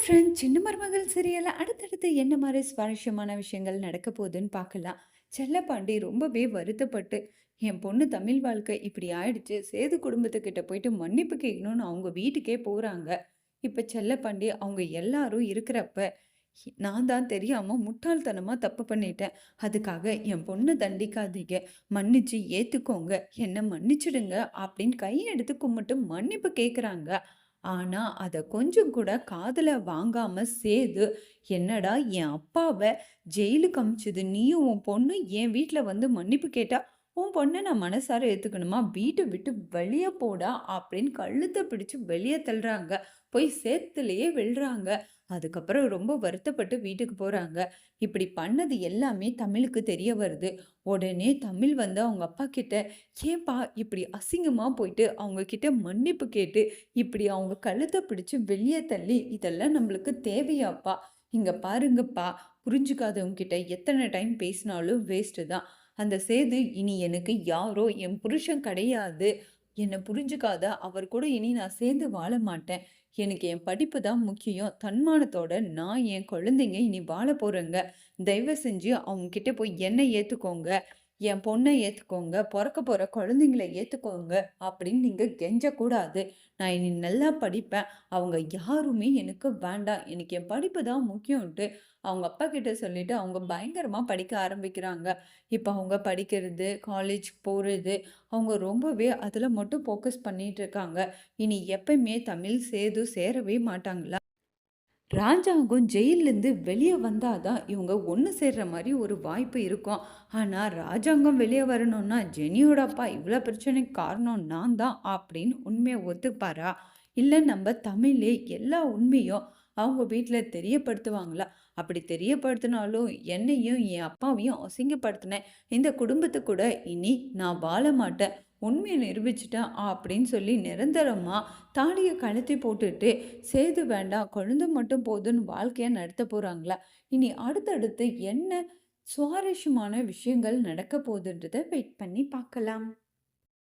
Friend சின்ன மருமகள் சீரியல்ல அடுத்தடுத்து என்ன மாதிரி சுவாரஸ்யமான விஷயங்கள் நடக்க போகுதுன்னு பார்க்கலாம். செல்லப்பாண்டி ரொம்பவே வருத்தப்பட்டு, என் பொண்ணு தமிழ் வாழ்க்கை இப்படி ஆயிடுச்சு. சேது குடும்பத்துக்கிட்ட போயிட்டு மன்னிப்பு கேட்கணும்னு அவங்க வீட்டுக்கே போறாங்க. இப்ப செல்லப்பாண்டி அவங்க எல்லாரும் இருக்கிறப்ப, நான் தான் தெரியாம முட்டாள்தனமா தப்பு பண்ணிட்டேன். அதுக்காக என் பொண்ண தண்டிக்காதீங்க. மன்னிச்சு ஏத்துக்கோங்க. என்ன மன்னிச்சிடுங்க அப்படின்னு கையெடுத்து கும்பிட்டு மன்னிப்பு கேட்குறாங்க. ஆனா, அத கொஞ்சம் கூட காதுல வாங்காம சேது, "என்னடா என் அப்பாவ ஜெயிலுக்கு அனுப்பிச்சது நீயும் உன் பொண்ணும் என் வீட்ல வந்து மன்னிப்பு கேட்டா, உன் பொண்ண நான் மனசார ஏத்துக்கணுமா? வீட்ட விட்டு வெளிய போடா!" அப்படின்னு கழுத்த பிடிச்சு வெளிய தள்ளுறாங்க. போய் சேத்துலயே விழுறாங்க. அதுக்கப்புறம் ரொம்ப வருத்தப்பட்டு வீட்டுக்கு போறாங்க. இப்படி பண்ணது எல்லாமே தமிழுக்கு தெரிய வருது. உடனே தமிழ் வந்து அவங்க அப்பா கிட்ட, "ஏன்பா இப்படி அசிங்கமா போயிட்டு அவங்க கிட்ட மன்னிப்பு கேட்டு இப்படி அவங்க கழுத்த பிடிச்சு வெளிய தள்ளி, இதெல்லாம் நம்மளுக்கு தேவையாப்பா? இங்க பாருங்கப்பா, புரிஞ்சுக்காதவங்க கிட்ட எத்தன டைம் பேசினாலும் வேஸ்ட்டு தான். அந்த சேது இனி எனக்கு யாரோ என் புருஷன் கிடையாது. என்ன புரிஞ்சுக்காத அவர் கூட இனி நான் சேர்ந்து வாழ மாட்டேன். எனக்கு என் படிப்பு தான் முக்கியம். தன்மானத்தோட நான் என் குழந்தைங்க இனி வாழ போறேங்க. தயவு செஞ்சு அவங்க கிட்ட போய் என்ன ஏத்துக்கோங்க. என் பொண்ண ஏத்துக்கோங்க. பொறக்க போற குழந்தைங்கள ஏத்துக்கோங்க அப்படின்னு நீங்க கெஞ்சக்கூடாது. நான் இனி நல்லா படிப்பேன். அவங்க யாருமே எனக்கு வேண்டாம். எனக்கு என் படிப்பு தான் முக்கியம்ன்ட்டு அவங்க அப்பா கிட்ட சொல்லிட்டு அவங்க பயங்கரமா படிக்க ஆரம்பிக்கிறாங்க. இப்ப அவங்க படிக்கிறது, காலேஜ் போறது, அவங்க ரொம்பவே அதுல மட்டும் ஃபோக்கஸ் பண்ணிட்டு இருக்காங்க. இனி எப்பயுமே தமிழ் சேது சேரவே மாட்டாங்களா? ராஜாங்கம் ஜெயில்லேருந்து வெளியே வந்தால் தான் இவங்க ஒன்று சேர்ற மாதிரி ஒரு வாய்ப்பு இருக்கும். ஆனால் ராஜாங்கம் வெளியே வரணும்னா ஜெனியோட அப்பா இவ்வளோ பிரச்சனைக்கு காரணம் நான் தான் அப்படின்னு உண்மையை ஒத்துப்பாரா? இல்லை நம்ம தமிழே எல்லா உண்மையும் அவங்க வீட்டில் தெரியப்படுத்துவாங்களா? அப்படி தெரியப்படுத்தினாலும் என்னையும் என் அப்பாவையும் அசிங்கப்படுத்தினேன் இந்த குடும்பத்தை கூட இனி நான் வாழ மாட்டேன். உண்மையை நிரூபிச்சிட்டேன் அப்படின்னு சொல்லி நிரந்தரமா தாலிய கழட்டி போட்டுட்டு சேது வேண்டாம், குழந்தை மட்டும் போதுன்னு வாழ்க்கைய நடத்த போறாங்களா? இனி அடுத்தடுத்து என்ன சுவாரஸ்யமான விஷயங்கள் நடக்க போகுதுன்றத வெயிட் பண்ணி பார்க்கலாம்.